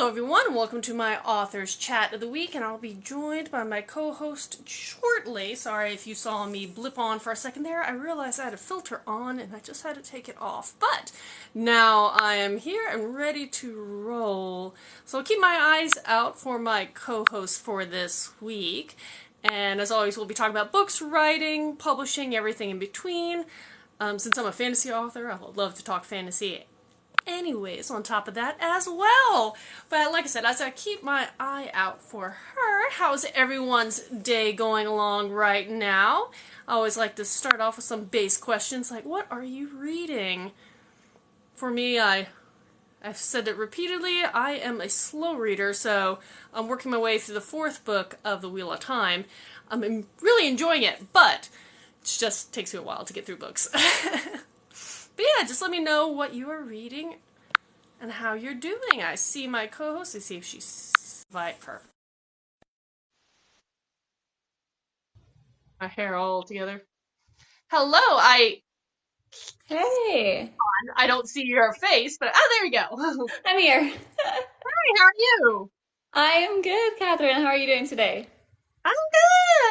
Hello everyone, and welcome to my Author's Chat of the Week, and I'll be joined by my co-host shortly. Sorry if you saw me blip on for a second there. I realized I had a filter on, and I just had to take it off. But now I am here and ready to roll. So I'll keep my eyes out for my co-host for this week. And as always, we'll be talking about books, writing, publishing, everything in between. Since I'm a fantasy author, I would love to talk fantasy anyways on top of that as well. But like I said, as I keep my eye out for her, how's everyone's day going along right now? I always like to start off with some base questions like, what are you reading? For me, I've said it repeatedly, I am a slow reader, so I'm working my way through the fourth book of The Wheel of Time. I'm really enjoying it, but it just takes me a while to get through books. But yeah, just let me know what you are reading and how you're doing. I see my co-host. Let's see if she's right. Perfect. My hair all together. Hello, Hey, I don't see your face, but there you go. I'm here. Hi, how are you? I am good, Catherine. How are you doing today? I'm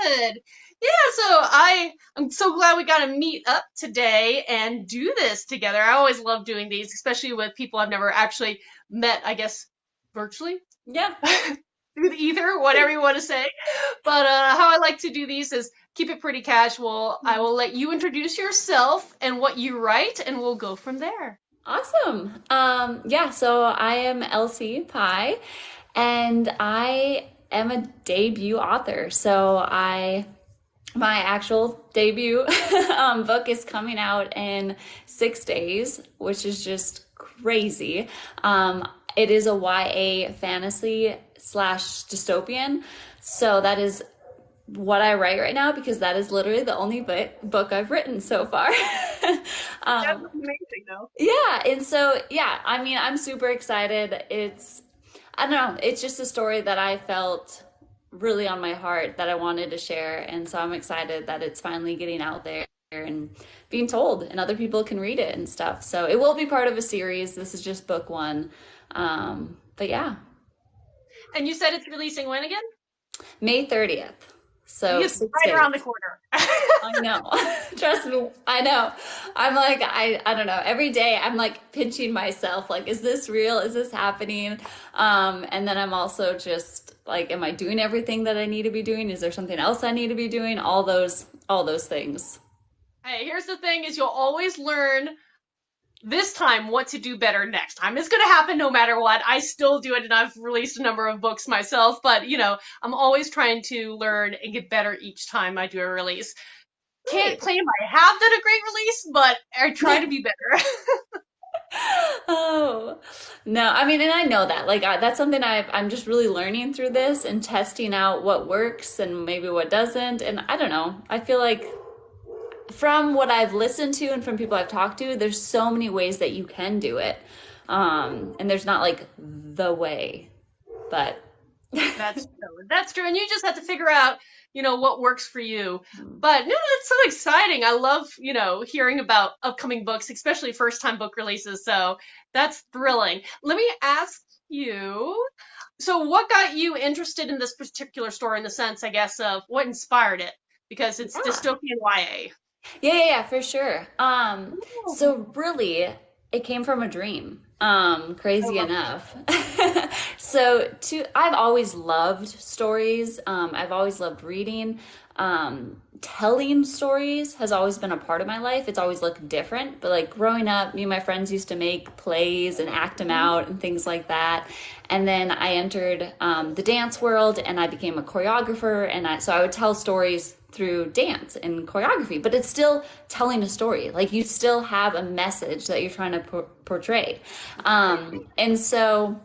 good. Yeah, I'm so glad we got to meet up today and do this together. I always love doing these, especially with people I've never actually met, I guess, virtually. Yeah. Through the ether, whatever you want to say. But how I like to do these is keep it pretty casual. I will let you introduce yourself and what you write, and we'll go from there. Awesome. Yeah, so I am Elsie Pye, and I am a debut author. My actual debut book is coming out in 6 days, which is just crazy. It is a YA fantasy slash dystopian. So that is what I write right now because that is literally the only book I've written so far. That's amazing, though. Yeah, and so yeah, I mean, I'm super excited. I don't know, it's just a story that I felt really on my heart that I wanted to share, and so I'm excited that it's finally getting out there and being told, and other people can read it and stuff. So it will be part of a series. This is just book one, but yeah, And you said it's releasing when again? May 30th. So Yes, 6 right days. around the corner. I know. Trust me. I know. I'm like, I don't know. Every day I'm like pinching myself, like, is this real? Is this happening? And then I'm also just like, am I doing everything that I need to be doing? Is there something else I need to be doing? All those things. Hey, here's the thing is you'll always learn this time what to do better next time. It's going to happen no matter what. I still do it, and I've released a number of books myself, but I'm always trying to learn and get better each time I do a release. Can't Right. claim I have done a great release, but I try to be better. Oh, no. I mean, and I know that. Like, that's something I'm just really learning through this and testing out what works and maybe what doesn't. And I don't know. I feel like from what I've listened to and from people I've talked to, there's so many ways that you can do it. And there's not like the way, but That's true. That's true. And you just have to figure out, what works for you. But no, that's so exciting. I love, hearing about upcoming books, especially first time book releases. So that's thrilling. Let me ask you, so what got you interested in this particular story in the sense, I guess, of what inspired it? Because it's yeah. dystopian YA. Yeah, for sure. Oh, So really, it came from a dream. I Crazy love enough. I've always loved stories. I've always loved reading. Telling stories has always been a part of my life. It's always looked different, but like growing up, me and my friends used to make plays and act them it. out and things like that. And then I entered the dance world and I became a choreographer. So I would tell stories through dance and choreography, but it's still telling a story. Like you still have a message that you're trying to portray. And so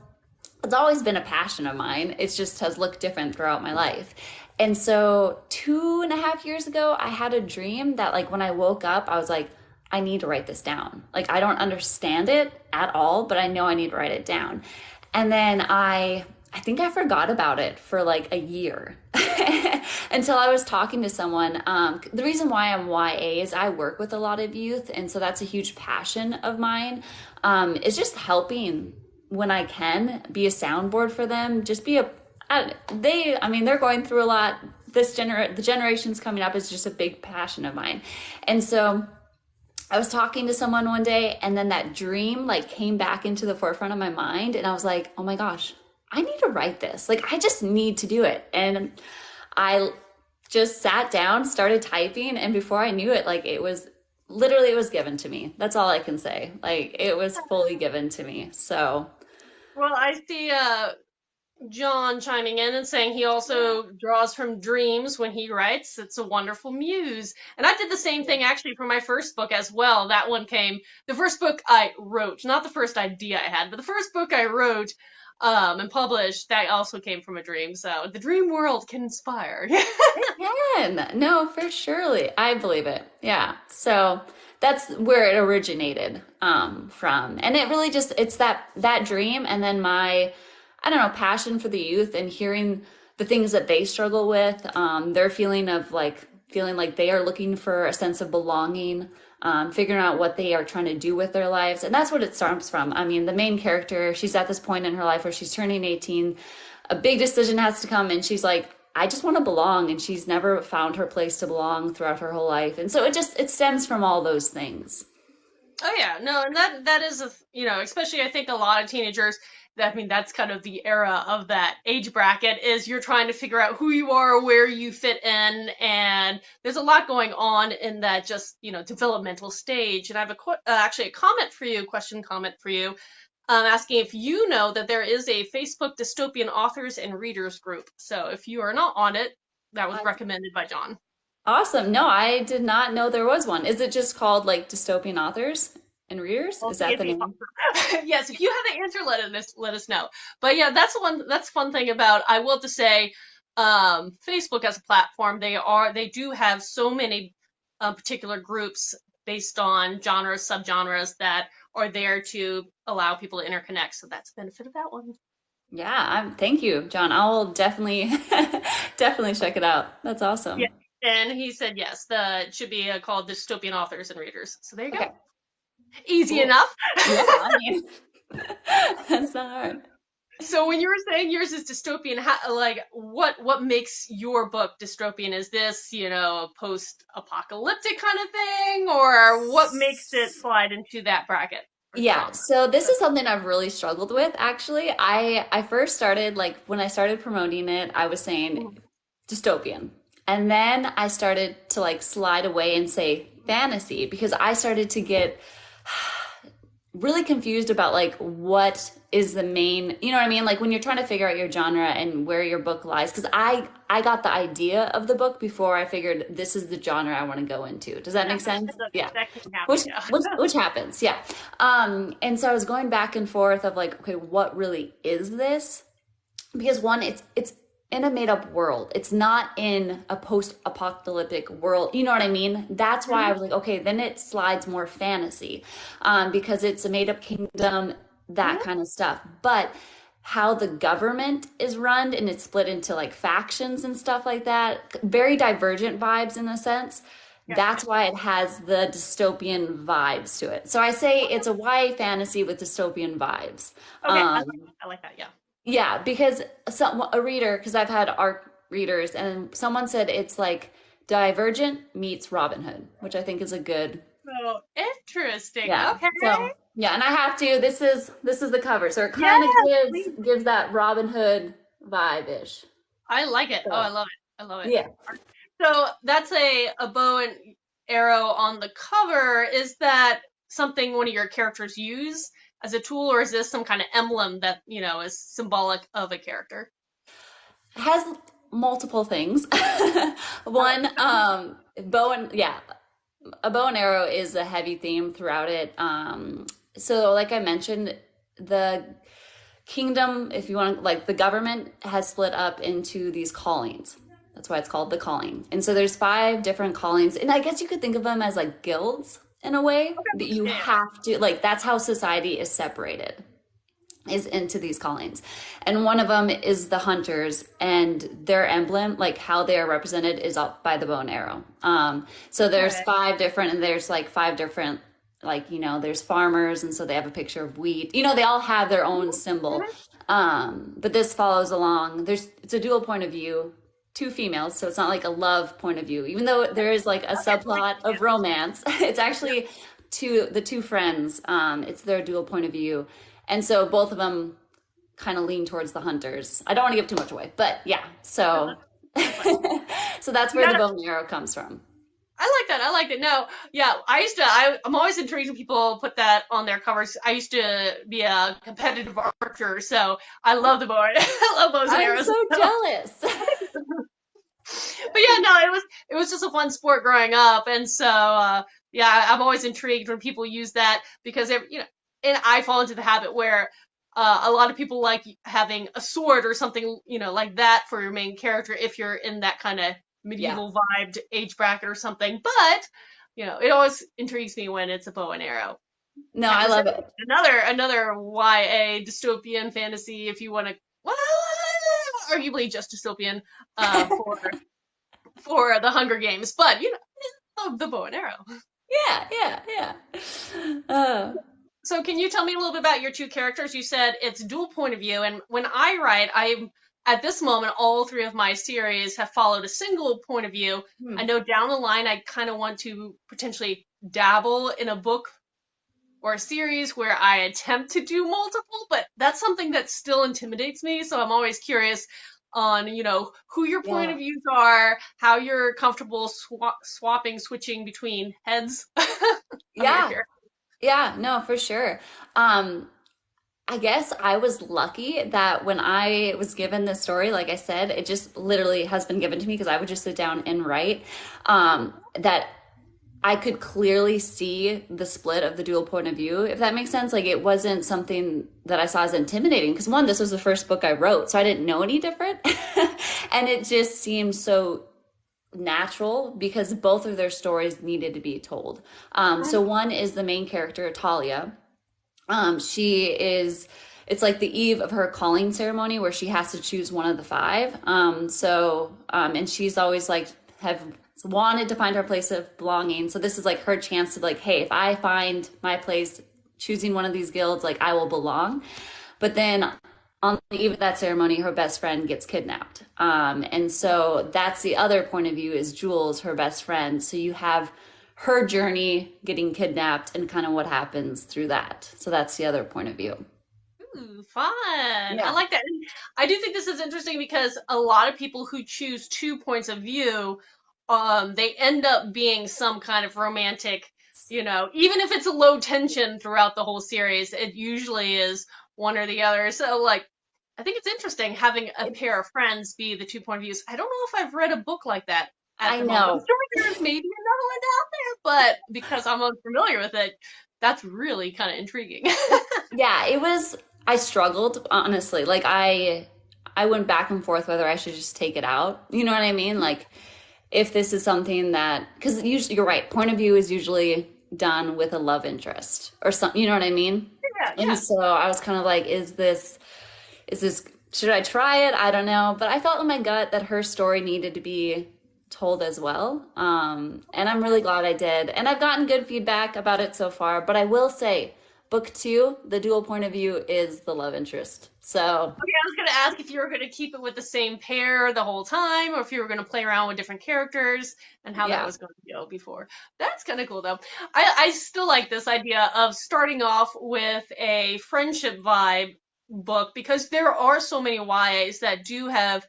it's always been a passion of mine. It just has looked different throughout my life. And so 2.5 years ago, I had a dream that like when I woke up, I was like, I need to write this down. Like I don't understand it at all, but I know I need to write it down. And then I think I forgot about it for like a year until I was talking to someone. The reason why I'm YA is I work with a lot of youth. And so that's a huge passion of mine, is just helping when I can, be a soundboard for them, just be I mean, they're going through a lot. The generations coming up is just a big passion of mine. And so I was talking to someone one day, and then that dream like came back into the forefront of my mind, and I was like, oh my gosh, I need to write this. Like, I just need to do it. And I just sat down, started typing, and before I knew it, like, it was given to me. That's all I can say. Like, it was fully given to me. So Well, I see John chiming in and saying he also draws from dreams when he writes. It's a wonderful muse. And I did the same thing actually for my first book as well. That one came, the first book I wrote, not the first idea I had, but the first book I wrote and published, that also came from a dream. So the dream world can inspire. it can. No, for surely. I believe it. Yeah. So that's where it originated from. And it really just, it's that dream, and then my, I don't know, passion for the youth and hearing the things that they struggle with, their feeling like they are looking for a sense of belonging, figuring out what they are trying to do with their lives. And that's what it starts from. I mean, the main character, she's at this point in her life where she's turning 18. A big decision has to come, and she's like, I just want to belong. And she's never found her place to belong throughout her whole life. And so it stems from all those things. Oh yeah, no, and that is especially I think a lot of teenagers. I mean, that's kind of the era of that age bracket is you're trying to figure out who you are, where you fit in, and there's a lot going on in that just developmental stage. And I have actually a comment for you, asking if you know that there is a Facebook dystopian authors and readers group. So if you are not on it, that was recommended by John. Awesome. No, I did not know there was one. Is it just called like dystopian authors and readers? Well, Is that the name? yes, if you have the answer, let us know. But yeah, that's fun thing about, I will have to say, Facebook as a platform, they do have so many particular groups based on genres, subgenres that are there to allow people to interconnect. So that's the benefit of that one. Yeah, thank you, John. I'll definitely definitely check it out. That's awesome. Yeah, and he said yes, it should be called dystopian authors and readers. So there you Okay, go. Easy cool. enough. Yeah, I mean, that's not hard. So when you were saying yours is dystopian, like what makes your book dystopian? Is this, a post-apocalyptic kind of thing, or what makes it slide into that bracket or Yeah, genre? so this is something I've really struggled with actually. I first started like when I started promoting it, I was saying Mhm. dystopian. And then I started to like slide away and say fantasy because I started to get really confused about like what is the main, you know what I mean? Like when you're trying to figure out your genre and where your book lies, because I got the idea of the book before I figured this is the genre I want to go into. Does that Yeah, make sense? Yeah. that can happen. Which Yeah. which happens, yeah. And so I was going back and forth of like, okay, what really is this? Because one, it's in a made up world. It's not in a post apocalyptic world. You know what I mean? That's why I was like, okay, then it slides more fantasy, because it's a made up kingdom, that Mhm. kind of stuff. But how the government is run and it's split into like factions and stuff like that, very divergent vibes in a sense. Yeah. That's why it has the dystopian vibes to it. So I say it's a YA fantasy with dystopian vibes. Okay, Um, I like that. Yeah. yeah, because a reader, because I've had art readers, and someone said it's like Divergent meets Robin Hood, which I think is a good, So interesting. yeah. Okay. So yeah, and I have to. This is the cover, so it Yeah, kind of gives please. gives that Robin Hood vibe ish. I like it. Oh, I So love it. I love it. yeah. So that's a bow and arrow on the cover. Is that something one of your characters use as a tool, or is this some kind of emblem that, is symbolic of a character? Has multiple things. I like One, bow and yeah, a bow and arrow is a heavy theme throughout it. So like I mentioned, the kingdom, if you want, like the government has split up into these callings. That's why it's called the calling. And so there's 5 different callings, and I guess you could think of them as like guilds in a way that you Yeah. have to like. That's how society is separated, is into these callings. And one of them is the hunters, and their emblem, like how they are represented, is up by the bow and arrow. So there's Okay. 5 different, and there's like 5 different like, there's farmers, and so they have a picture of wheat. They all have their own symbol. But this follows along. It's a dual point of view, two females, so it's not like a love point of view. Even though there is like a subplot of romance, it's actually the two friends. It's their dual point of view. And so both of them kind of lean towards the hunters. I don't want to give too much away, but yeah. So so that's where the bow and arrow comes from. I like that. I like it. No, yeah, I'm always intrigued when people put that on their covers. I used to be a competitive archer, so I love the bow. I love bows and arrows. I'm so jealous. But yeah, no, it was just a fun sport growing up, and so yeah, I'm always intrigued when people use that because and I fall into the habit where a lot of people like having a sword or something, like that for your main character if you're in that kind of medieval vibed age bracket or something. But it always intrigues me when it's a bow and arrow. No, I love it. Another YA dystopian fantasy, if you want to, well, arguably just dystopian for the Hunger Games, but the bow and arrow. Yeah. So can you tell me a little bit about your two characters? You said it's dual point of view, and when I write, at this moment, all three of my series have followed a single point of view. I know down the line, I kind of want to potentially dabble in a book or a series where I attempt to do multiple, but that's something that still intimidates me. So I'm always curious on, who your point of views are, how you're comfortable switching between heads. Yeah, no, for sure. I guess I was lucky that when I was given this story, like I said, it just literally has been given to me because I would just sit down and write, that I could clearly see the split of the dual point of view, if that makes sense. Like, it wasn't something that I saw as intimidating because, one, this was the first book I wrote, so I didn't know any different. And it just seemed so natural because both of their stories needed to be told. So one is the main character, Talia. It's like the eve of her calling ceremony where she has to choose one of the five. And she's always like have wanted to find her place of belonging. So this is like her chance to be like, hey, if I find my place choosing one of these guilds, like I will belong. But then on the eve of that ceremony, her best friend gets kidnapped. And so that's the other point of view, is Jules, her best friend. So you have her journey getting kidnapped and kind of what happens through that. So that's the other point of view. Ooh, fun. I like that. And I do think this is interesting because a lot of people who choose 2 points of view, they end up being some kind of romantic, even if it's a low tension throughout the whole series, it usually is one or the other. So like, I think it's interesting having a pair of friends be the 2 point of views. I don't know if I've read a book like that. I know. I'm sure there's maybe another one out there, but because I'm unfamiliar with it, that's really kind of intriguing. Yeah, I struggled, honestly. Like I went back and forth whether I should just take it out. You know what I mean? Like, if this is something that, because usually you're right, point of view is usually done with a love interest or something, you know what I mean? Yeah. And so I was kind of like, is this, should I try it? I don't know. But I felt in my gut that her story needed to be told as well. And I'm really glad I did. And I've gotten good feedback about it so far. But I will say, book 2, the dual point of view is the love interest. So okay, I was going to ask if you were going to keep it with the same pair the whole time, or if you were going to play around with different characters and how that was going to go before. That's kind of cool, though. I still like this idea of starting off with a friendship vibe book because there are so many YAs that do have,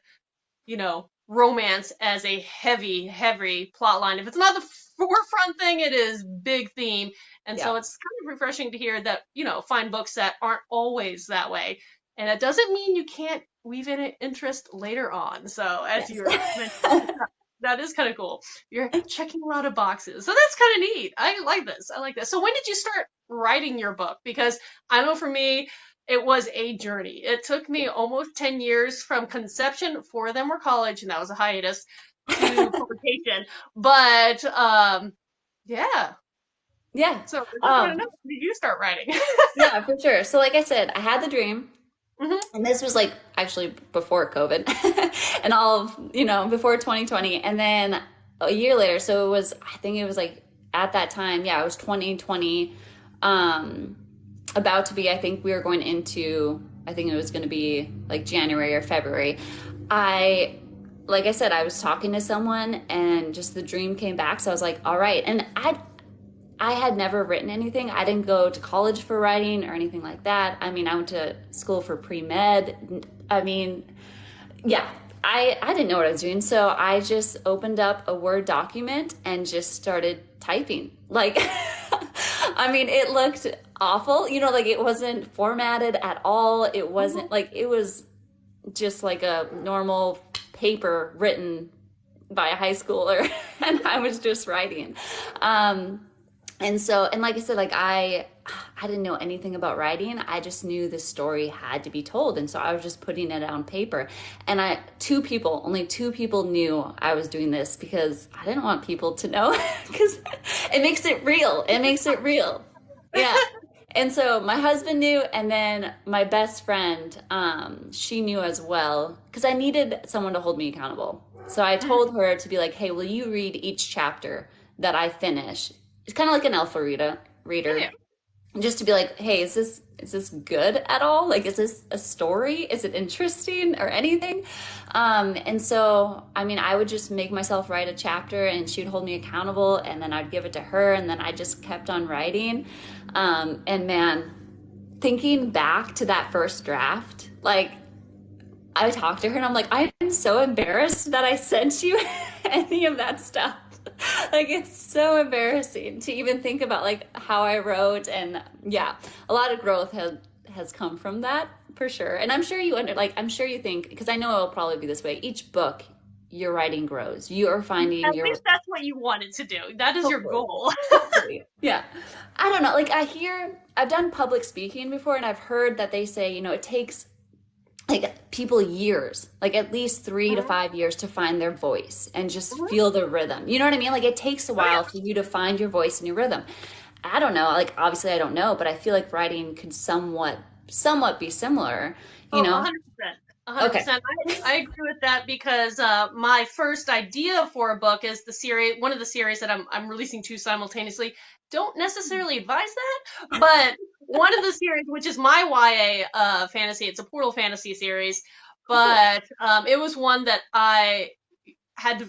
romance as a heavy plot line. If it's not the forefront thing, it is big theme. And so it's kind of refreshing to hear that, find books that aren't always that way. And that doesn't mean you can't weave in an interest later on. So as you're mentioning, that is kind of cool. You're checking a lot of boxes. So that's kind of neat. I like this. So when did you start writing your book? Because I know for me, it was a journey. It took me almost 10 years from conception. 4 of them were college, and that was a hiatus, to publication. But, yeah. Yeah. So when did you start writing? Yeah, for sure. So like I said, I had the dream. And this was like actually before COVID and all of, before 2020. And then a year later, so I think it was like at that time, it was 2020. about to be, I think we were going into, I think it was going to be like January or February. Like I said, I was talking to someone and just the dream came back. So I was like, all right. And I had never written anything. I didn't go to college for writing or anything like that. I mean, I went to school for pre-med. I mean, yeah, I didn't know what I was doing. So I just opened up a Word document and just started typing. Like, I mean, it looked awful. You know, like it wasn't formatted at all. It wasn't like, it was just like a normal paper written by a high schooler. And I was just writing. And so, and like I said, like I didn't know anything about writing. I just knew the story had to be told. And so I was just putting it on paper. And only two people knew I was doing this because I didn't want people to know because it makes it real. It makes it real. Yeah. And so my husband knew, and then my best friend, she knew as well because I needed someone to hold me accountable. So I told her to be like, hey, will you read each chapter that I finish? It's kind of like an alpha reader, Yeah. just to be like, hey, is this good at all? Like, is this a story? Is it interesting or anything? And so, I mean, I would just make myself write a chapter and she'd hold me accountable and then I'd give it to her and then I just kept on writing. And man, thinking back to that first draft, like I talked to her and I'm like, I am so embarrassed that I sent you any of that stuff. Like it's so embarrassing to even think about like how I wrote, and yeah, a lot of growth has come from that for sure. And I'm sure I'm sure you think, because I know it will probably be this way, each book your writing grows. You are finding At least that's what you wanted to do. That is your goal. Yeah. I don't know, like I've done public speaking before and I've heard that they say, you know, it takes like people years, like at least 3 to 5 years to find their voice and just feel the rhythm. You know what I mean? Like it takes a while for you to find your voice and your rhythm. I don't know. Like obviously I don't know, but I feel like writing could somewhat be similar, you know? 100%. 100%. I agree with that because my first idea for a book is one of the series that I'm releasing two simultaneously. Don't necessarily advise that, but one of the series, which is my YA fantasy, it's a portal fantasy series, but it was one that I had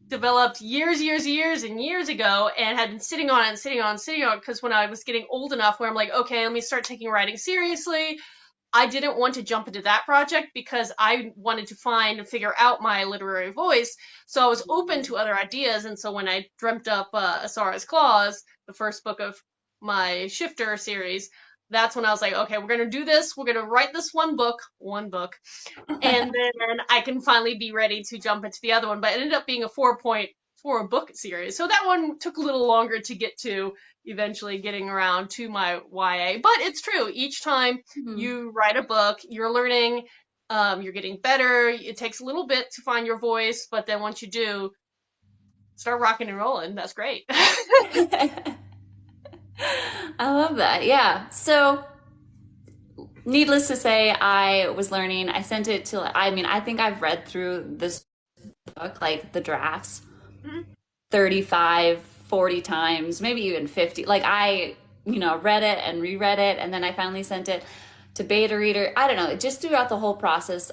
developed years and years ago and had been sitting on it because when I was getting old enough where I'm like, okay, let me start taking writing seriously, I didn't want to jump into that project because I wanted to find and figure out my literary voice. So I was open to other ideas. And so when I dreamt up Asara's Claws, the first book of my Shifter series, that's when I was like, okay, we're going to do this. We're going to write this one book, and then I can finally be ready to jump into the other one. But it ended up being a 4.4 book series. So that one took a little longer to get to, eventually getting around to my YA. But it's true. Each time you write a book, you're learning, you're getting better. It takes a little bit to find your voice, but then once you do, start rocking and rolling. That's great. I love that. Yeah. So needless to say, I was learning. I sent it to, I think I've read through this book, like the drafts, 35, 40 times, maybe even 50. Like I, read it and reread it. And then I finally sent it to beta reader. I don't know, just throughout the whole process,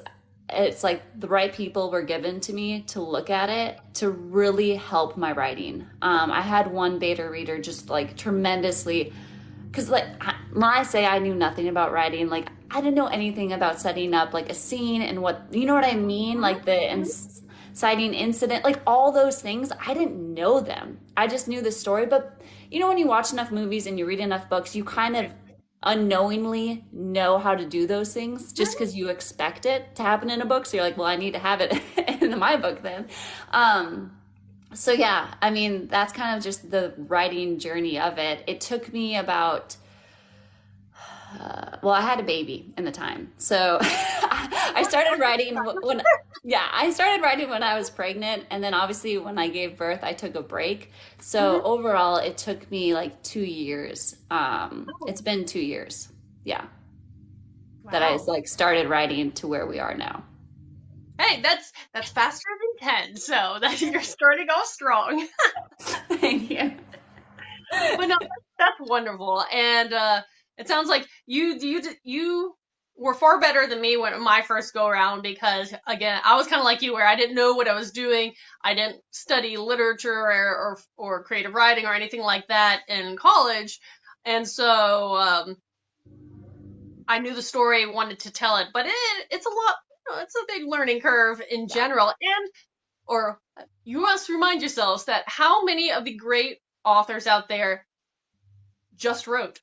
it's like the right people were given to me to look at it to really help my writing. I had one beta reader just like tremendously, because like when I say I knew nothing about writing, like I didn't know anything about setting up like a scene and what, you know what I mean? Like the inciting incident, like all those things, I didn't know them. I just knew the story. But when you watch enough movies and you read enough books, you kind of unknowingly know how to do those things just because you expect it to happen in a book. So you're like, well, I need to have it in my book then. So yeah, I mean, that's kind of just the writing journey of it. It took me about, I had a baby in the time. So I started writing when I was pregnant. And then obviously when I gave birth, I took a break. So overall, it took me like 2 years. It's been 2 years. Yeah. Wow. That I like started writing to where we are now. Hey, that's faster than 10. So that you're starting off strong. Thank you. But no, That's wonderful. And it sounds like you were far better than me when my first go around because again, I was kind of like you where I didn't know what I was doing. I didn't study literature or creative writing or anything like that in college. And so I knew the story, wanted to tell it, but it's a lot, it's a big learning curve in Yeah. general. And or you must remind yourselves that how many of the great authors out there just wrote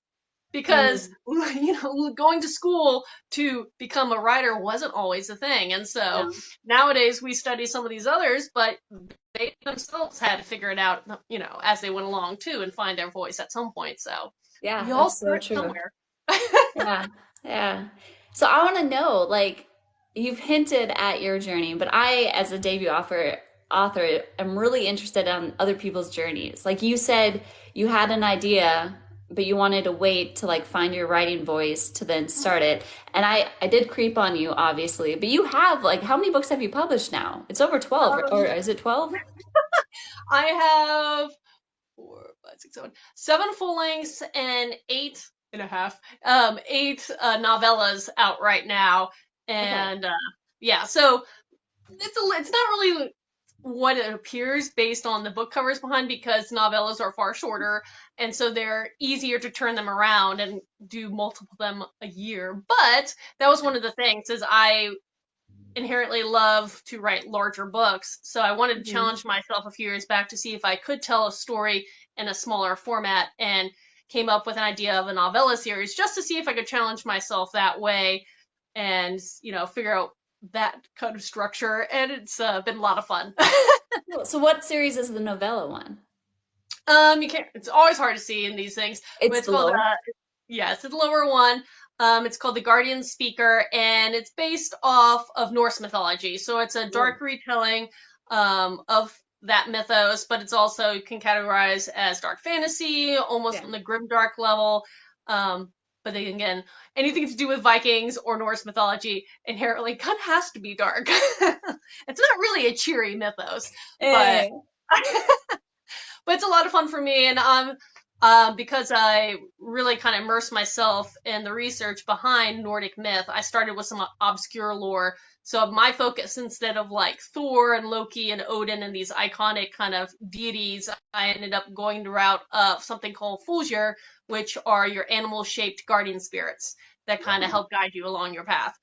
because Mm, going to school to become a writer wasn't always a thing, and so no. nowadays we study some of these others, but they themselves had to figure it out, as they went along too, and find their voice at some point. So Yeah, we all that's so start true. somewhere. Yeah, yeah. So I want to know, like, you've hinted at your journey, but I, as a debut author, am really interested in other people's journeys. Like you said, you had an idea, but you wanted to wait to like find your writing voice to then start it. And I did creep on you, obviously, but you have like, how many books have you published now? It's over 12, or um, is it 12? I have 7 full lengths and 8.5, eight novellas out right now, Okay. and yeah, so it's not really what it appears based on the book covers behind because novellas are far shorter and so they're easier to turn them around and do multiple of them a year. But that was one of the things is I inherently love to write larger books. So I wanted to Mhm. challenge myself a few years back to see if I could tell a story in a smaller format and came up with an idea of a novella series just to see if I could challenge myself that way and, figure out that kind of structure. And it's been a lot of fun. Cool. So what series is the novella one? You can't, it's always hard to see in these things, but It's it's the called, lower. yeah, it's the lower one. It's called The Guardian Speaker, and it's based off of Norse mythology. So it's a Cool. dark retelling of that mythos, but it's also you can categorize as dark fantasy, almost Yeah. on the grimdark level. But then again, anything to do with Vikings or Norse mythology inherently kind of has to be dark. It's not really a cheery mythos, but Eh. but it's a lot of fun for me, and because I really kind of immersed myself in the research behind Nordic myth, I started with some obscure lore. So my focus, instead of like Thor and Loki and Odin and these iconic kind of deities, I ended up going the route of something called Fulgir, which are your animal-shaped guardian spirits that kind of Oh, help guide you along your path.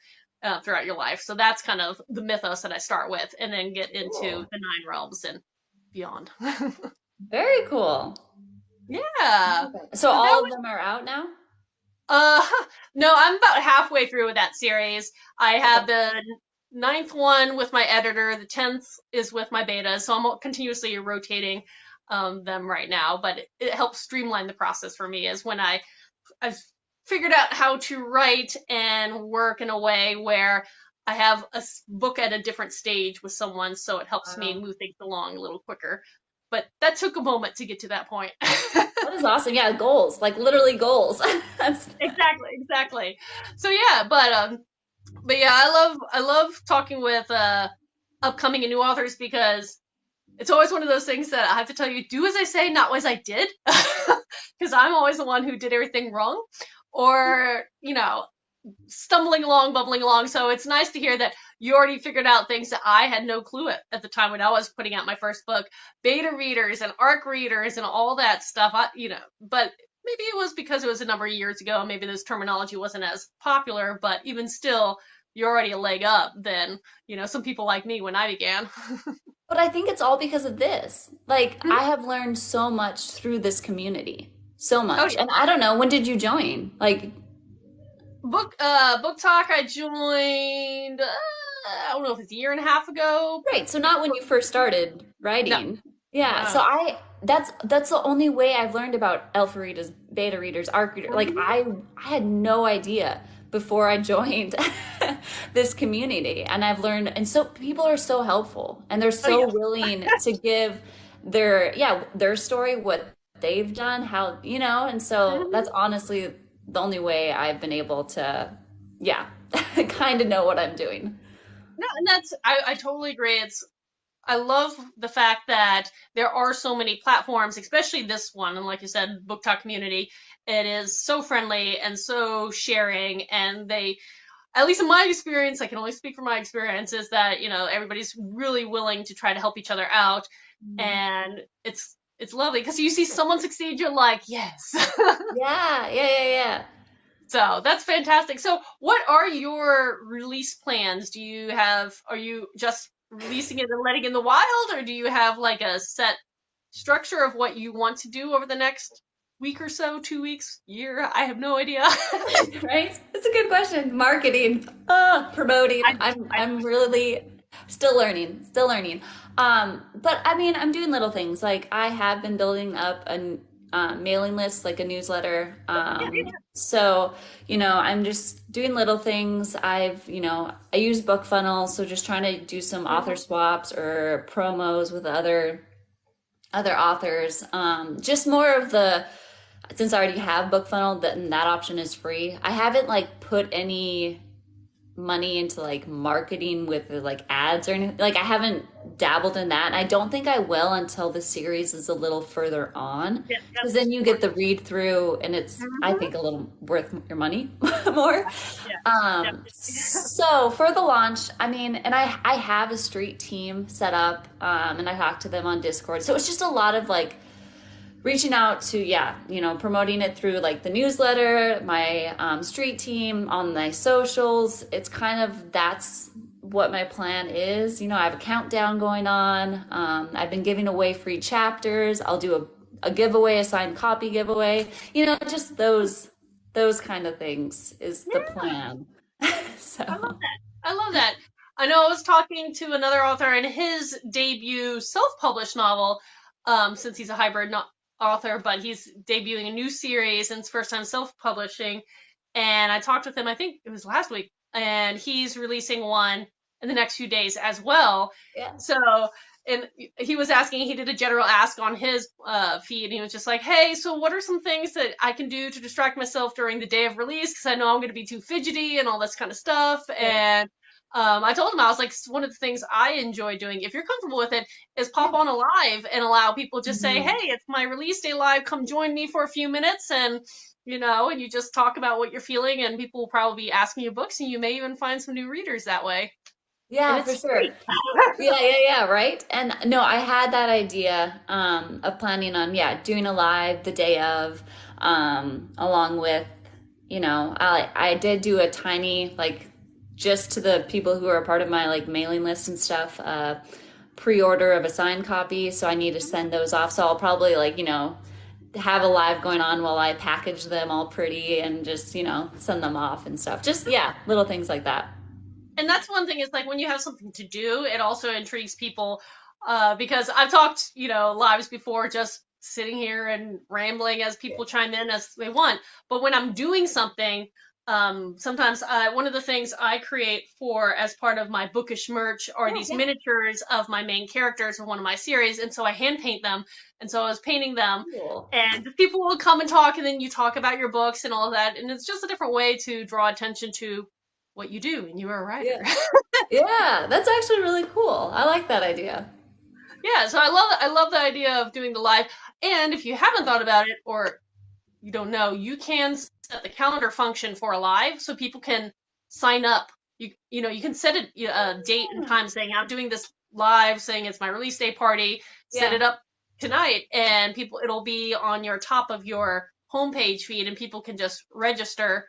Throughout your life. So that's kind of the mythos that I start with, and then get into cool. the nine realms and beyond. Very cool. Yeah. So So that all of was them are out now? uh no, I'm about halfway through with that series. I Okay. have the ninth one with my editor, the 10th is with my beta, so I'm continuously rotating them right now, but it helps streamline the process for me is when I've figured out how to write and work in a way where I have a book at a different stage with someone, so it helps me Wow. move things along a little quicker. But that took a moment to get to that point. That is awesome. Yeah, goals, like literally goals. That's Exactly, exactly. So yeah, but yeah, I love talking with upcoming and new authors because it's always one of those things that I have to tell you, do as I say, not as I did, because I'm always the one who did everything wrong, or stumbling along, bubbling along. So it's nice to hear that you already figured out things that I had no clue at the time when I was putting out my first book. Beta readers and ARC readers and all that stuff. But maybe it was because it was a number of years ago. Maybe this terminology wasn't as popular, but even still, you're already a leg up than, some people like me when I began. But I think it's all because of this. Like I have learned so much through this community. So Oh much. yeah. And I don't know, when did you join? Like, Book Talk I joined, I don't know if it's a year and a half ago. right, so not when you first started No. writing. Yeah, No. so that's the only way I've learned about alpha readers, beta readers, arc readers. Like Mhm. I had no idea before I joined this community, and I've learned, and so people are so helpful and they're Oh so yes. willing to give their story, what they've done, how, and so Mhm. that's honestly the only way I've been able to, yeah, kind of know what I'm doing. No, and I totally agree. I love the fact that there are so many platforms, especially this one, and like you said, Book Talk community. It is so friendly and so sharing, and they, at least in my experience, I can only speak from my experience, is that, everybody's really willing to try to help each other out, and it's lovely because you see someone succeed, you're like, yes. Yeah, yeah, yeah, yeah. So that's fantastic. So what are your release plans? Are you just releasing it and letting it in the wild, or do you have like a set structure of what you want to do over the next week or so, 2 weeks, year? I have no idea. Right? It's a good question. Marketing, promoting. I'm really still learning, still learning. But I mean, I'm doing little things. Like I have been building up a mailing list, like a newsletter. So, I'm just doing little things. I use book funnels, so just trying to do some author swaps or promos with other authors. Just more of the, since I already have book funnel, that option is free. I haven't like put any money into like marketing with like ads or anything. Like I haven't dabbled in that. And I don't think I will until the series is a little further on, Yeah, because that's then you get the read through and it's, I think, a little worth your money more. yeah, So for the launch, I mean, and I have a street team set up, and I talk to them on Discord. So it's just a lot of like reaching out to, promoting it through like the newsletter, my street team, on my socials. It's kind of, that's what my plan is. I have a countdown going on. I've been giving away free chapters. I'll do a giveaway, a signed copy giveaway. Just those kind of things is the plan. I love So that. I love that. I know I was talking to another author in his debut self-published novel, since he's a hybrid author, but he's debuting a new series and it's first time self-publishing. And I talked with him, I think it was last week, and he's releasing one in the next few days as well. yeah. So, and he was asking, he did a general ask on his feed, and he was just like, hey, so what are some things that I can do to distract myself during the day of release? Because I know I'm going to be too fidgety and all this kind of stuff. Yeah. And I told him, I was like, one of the things I enjoy doing, if you're comfortable with it, is pop Yeah. on a live and allow people just say, Mhm. hey, it's my release day live. Come join me for a few minutes. And you just talk about what you're feeling, and people will probably be asking you books, and you may even find some new readers that way. And Yeah, for it's sure. free. Yeah, yeah, yeah, right. And no, I had that idea of planning on, doing a live the day of, along with, I did do a tiny, like, just to the people who are a part of my like mailing list and stuff, pre-order of a signed copy. So I need to send those off. So I'll probably like, have a live going on while I package them all pretty and just, send them off and stuff. Just, yeah, little things like that. And that's one thing, is like when you have something to do, it also intrigues people, because I've talked, lives before, just sitting here and rambling as people chime in as they want. But when I'm doing something, sometimes one of the things I create for as part of my bookish merch are Oh, these yeah. miniatures of my main characters in one of my series, and so I hand paint them. And so I was painting them, Cool. and people will come and talk, and then you talk about your books and all of that, and it's just a different way to draw attention to what you do, and you are a writer. Yeah. Yeah, that's actually really cool. I like that idea. Yeah, so I love the idea of doing the live. And if you haven't thought about it, or you don't know, you can set the calendar function for a live so people can sign up. You can set a date and time saying I'm doing this live, saying it's my release day party. Set Yeah. it up tonight, and it'll be on your top of your homepage feed, and people can just register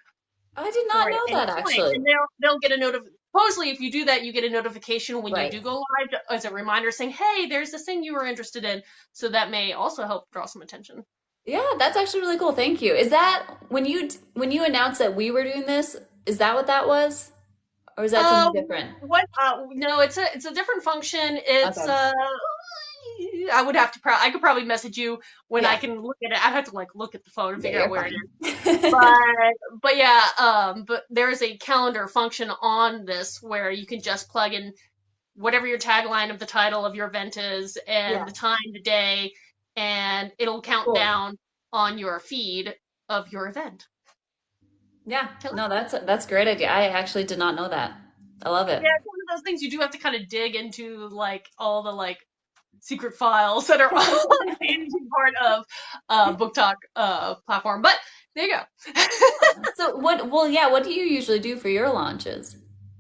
I did for not it know at any that point, actually. and they'll get a supposedly, if you do that, you get a notification when you Right. do go live as a reminder saying, hey, there's this thing you were interested in. So that may also help draw some attention. Yeah, that's actually really cool. Thank you. Is that when you announced that we were doing this, is that what that was? Or is that Uh, something different? what? No, it's a different function. It's Okay. I would have to. I could probably message you when I Yeah. can look at it. I have to like look at the phone and Yeah, figure out you're where it is. fine. But yeah, but there is a calendar function on this where you can just plug in whatever your tagline of the title of your event is and Yeah. the time, the day, and it'll count Cool. down on your feed of your event. Yeah. Yeah, No, that's a great idea. I actually did not know that. I love it. it's one of those things you do have to kind of dig into like all the like secret files that are on the managing part of Book Talk platform. But there you go. So what do you usually do for your launches?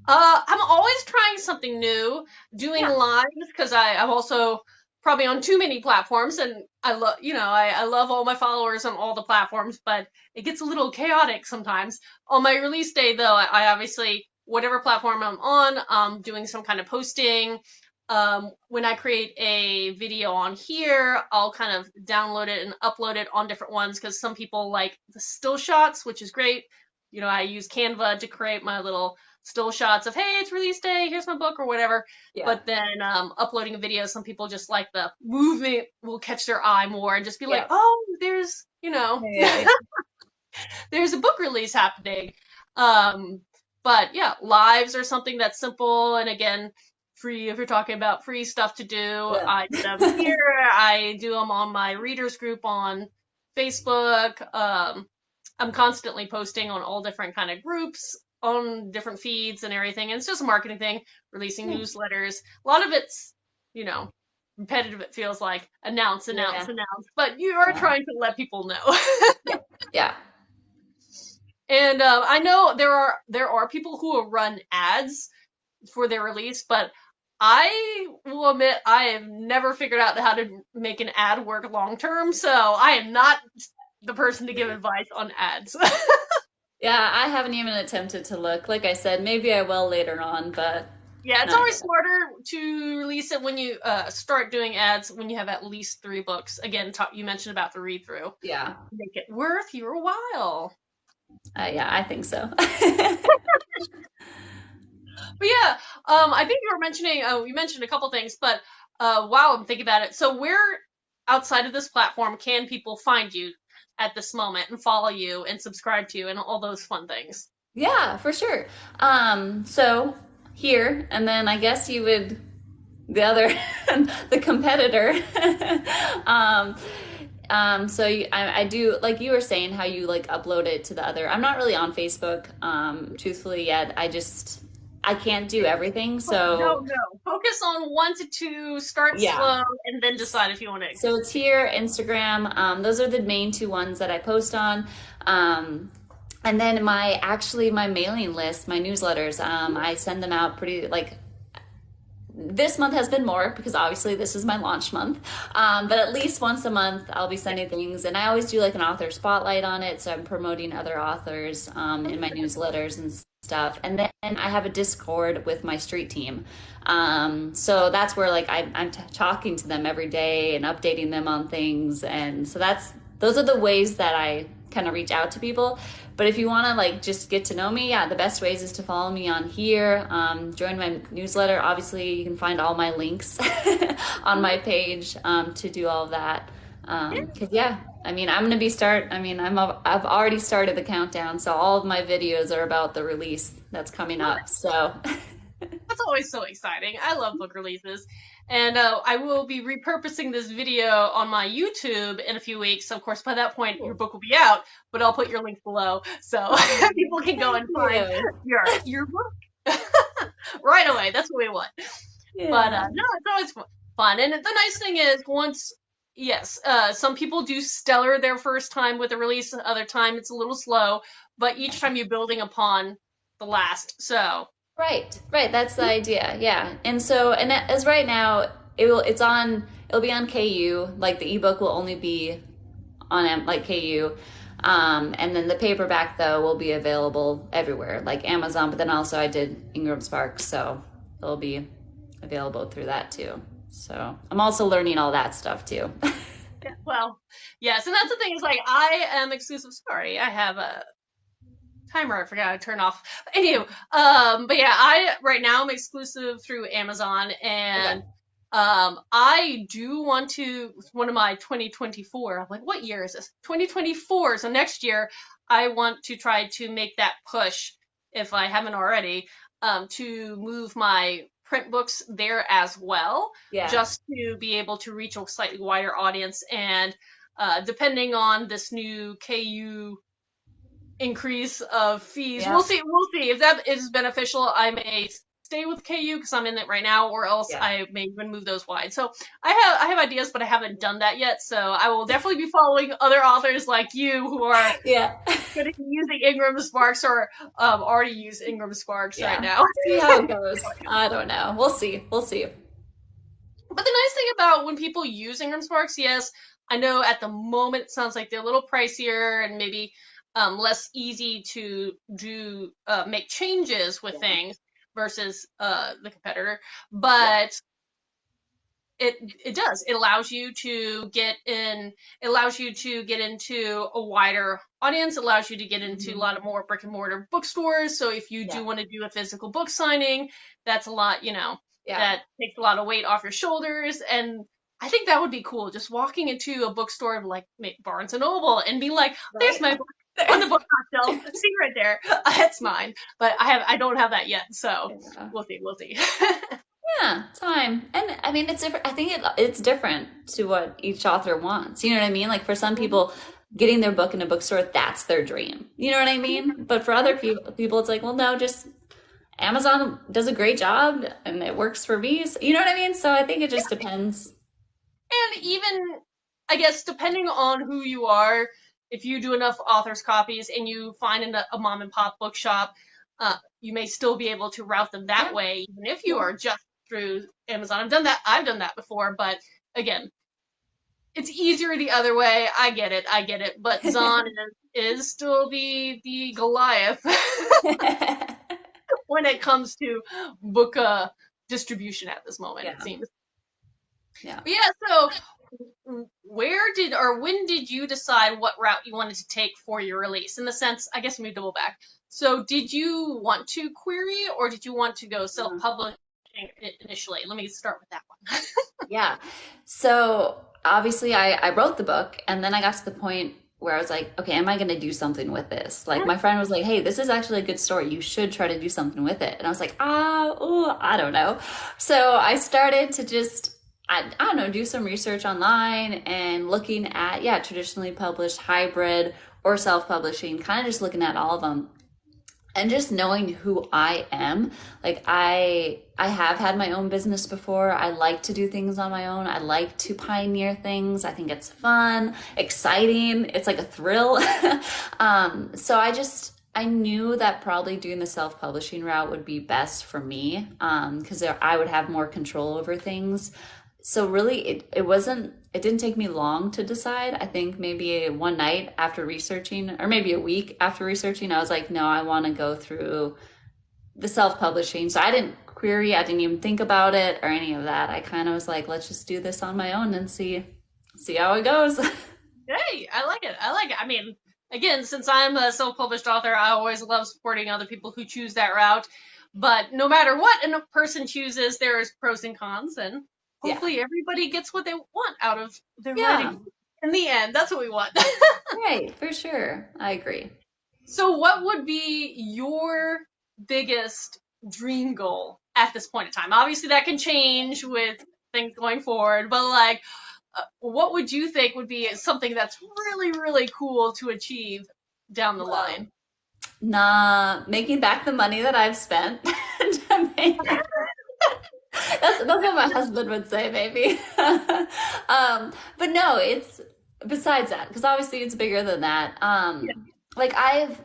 I'm always trying something new, doing Yeah. lives because I'm also probably on too many platforms, and I love, I love all my followers on all the platforms, but it gets a little chaotic sometimes. On my release day, though, I obviously, whatever platform I'm on, doing some kind of posting. When I create a video on here, I'll kind of download it and upload it on different ones because some people like the still shots, which is great. I use Canva to create my little still shots of, hey, it's release day, here's my book or whatever. Yeah. But then uploading a video, some people just like the movement will catch their eye more and just be like, Yeah. oh, there's, Yeah. there's a book release happening. Um, but yeah, lives are something that's simple and again, free if you're talking about free stuff to do. Yeah. I do them here. I do them on my readers group on Facebook. I'm constantly posting on all different kind of groups on different feeds and everything. And it's just a marketing thing, releasing Yeah. newsletters. A lot of it's, repetitive. It feels like announce, Yeah. announce, announce, but you are Yeah. trying to let people know. Yeah. Yeah. And I know there are people who will run ads for their release, but I will admit I have never figured out how to make an ad work long term, so I am not the person to give advice on ads. Yeah, I haven't even attempted to look. Like I said, maybe I will later on, but Yeah, it's not always yet. smarter to release it when you start doing ads when you have at least 3 books. Again, you mentioned about the read through. Yeah. Make it worth your while. Yeah, I think so. But yeah, I think you were mentioning, you mentioned a couple things, but while I'm thinking about it, so where outside of this platform can people find you at this moment and follow you and subscribe to you and all those fun things? Yeah, for sure. So here, and then I guess you would the other the competitor. um, I do like you were saying how you like upload it to the other. I'm not really on Facebook, truthfully yet. I can't do everything. No, So no. Focus on 1 to 2, start yeah. slow, and then decide if you want to So it's expand. here, Instagram. Those are the main two ones that I post on. And then my mailing list, my newsletters, I send them out pretty like this month has been more because obviously this is my launch month. But at least once a month I'll be sending things, and I always do like an author spotlight on it. So I'm promoting other authors in my newsletters and stuff. And then I have a Discord with my street team. So that's where like I'm talking to them every day and updating them on things. And so those are the ways that I kind of reach out to people. But if you want to like just get to know me, yeah, the best ways is to follow me on here. Join my newsletter. Obviously, you can find all my links on my page to do all of that. Because yeah, I mean, I've already started the countdown, so all of my videos are about the release that's coming up. So That's always so exciting. I love book releases. And I will be repurposing this video on my YouTube in a few weeks. Of course, by that point, your book will be out, but I'll put your link below so people can go thank and find you. your book right away. That's what we want. But Yeah. no, it's always fun. And the nice thing is, yes, some people do stellar their first time with a release, other time it's a little slow, but each time you're building upon the last. So, Right, right. That's the idea. Yeah. And so, and as right now, it'll be on KU. Like the ebook will only be on like KU. And then the paperback though will be available everywhere, like Amazon. But then also I did Ingram Sparks, so it'll be available through that too. So I'm also learning all that stuff too. yeah, well, yes, and that's the thing is like I am exclusive. Sorry, I have a timer I forgot to turn off. Anywho, but yeah, I right now I'm exclusive through Amazon, Okay. and I do want to. One of my 2024. I'm like, what year is this? 2024. So next year, I want to try to make that push, if I haven't already, to move my print books there as well, Yeah. just to be able to reach a slightly wider audience. And depending on this new KU increase of fees. Yeah. We'll see. We'll see if that is beneficial. I may stay with KU because I'm in it right now, or else Yeah. I may even move those wide. So I have ideas, but I haven't done that yet. So I will definitely be following other authors like you who are Yeah. going to be using Ingram Sparks or already use Ingram Sparks right Yeah. now. See how it goes. I don't know. We'll see. We'll see. But the nice thing about when people use Ingram Sparks, yes, I know at the moment it sounds like they're a little pricier and maybe less easy to do make changes with Yeah. things versus the competitor, Yeah. but it does. It allows you to get in. It allows you to get into a wider audience. It allows you to get into a Hmm. lot of more brick and mortar bookstores. So if you Yeah. do want to do a physical book signing, that's a lot. Yeah. That takes a lot of weight off your shoulders. And I think that would be cool. Just walking into a bookstore like Barnes and Noble and be like, "There's Right? my book on the book shelf. See right there. It's mine." But I don't have that yet. So Yeah. we'll see. We'll see. Yeah, time. And I mean, it's different. I think it's different to what each author wants. You know what I mean? Like for some people, getting their book in a bookstore, that's their dream. You know what I mean? But for other people, it's like, well, no, just Amazon does a great job and it works for me. So, you know what I mean? So I think it just depends. And even, I guess, depending on who you are, if you do enough authors' copies and you find a mom and pop bookshop, you may still be able to route them that Yeah. way, even if you Yeah. are just through Amazon. I've done that. I've done that before, but again, it's easier the other way. I get it. I get it. But Zon is still the Goliath when it comes to book distribution at this moment, it Yeah. seems. Yeah. But yeah, so where did or when did you decide what route you wanted to take for your release? In the sense, I guess let me double back. So did you want to query or did you want to go self-publishing initially? Let me start with that one. Yeah. So obviously I wrote the book and then I got to the point where I was like, okay, am I going to do something with this? Like my friend was like, hey, this is actually a good story. You should try to do something with it. And I was like, I don't know. So I started to just, I don't know, do some research online and looking at, yeah, traditionally published, hybrid, or self-publishing, kind of just looking at all of them and just knowing who I am. Like I have had my own business before. I like to do things on my own. I like to pioneer things. I think it's fun, exciting. It's like a thrill. So I knew that probably doing the self-publishing route would be best for me, because I would have more control over things. So really it didn't take me long to decide. I think maybe one night after researching, or maybe a week after researching, I was like, no, I want to go through the self-publishing. So I didn't query, I didn't even think about it or any of that. I kind of was like, let's just do this on my own and see how it goes. Hey, I like it. I like it. I mean, again, since I'm a self-published author, I always love supporting other people who choose that route. But no matter what a person chooses, there is pros and cons, and Yeah. hopefully everybody gets what they want out of their Yeah. writing. In the end, that's what we want. Right, for sure. I agree. So, what would be your biggest dream goal at this point in time? Obviously, that can change with things going forward, but like, what would you think would be something that's really, really cool to achieve down the Well, line? nah, making back the money that I've spent to make. That's what my husband would say, maybe. But no, it's besides that, because obviously it's bigger than that. Like I've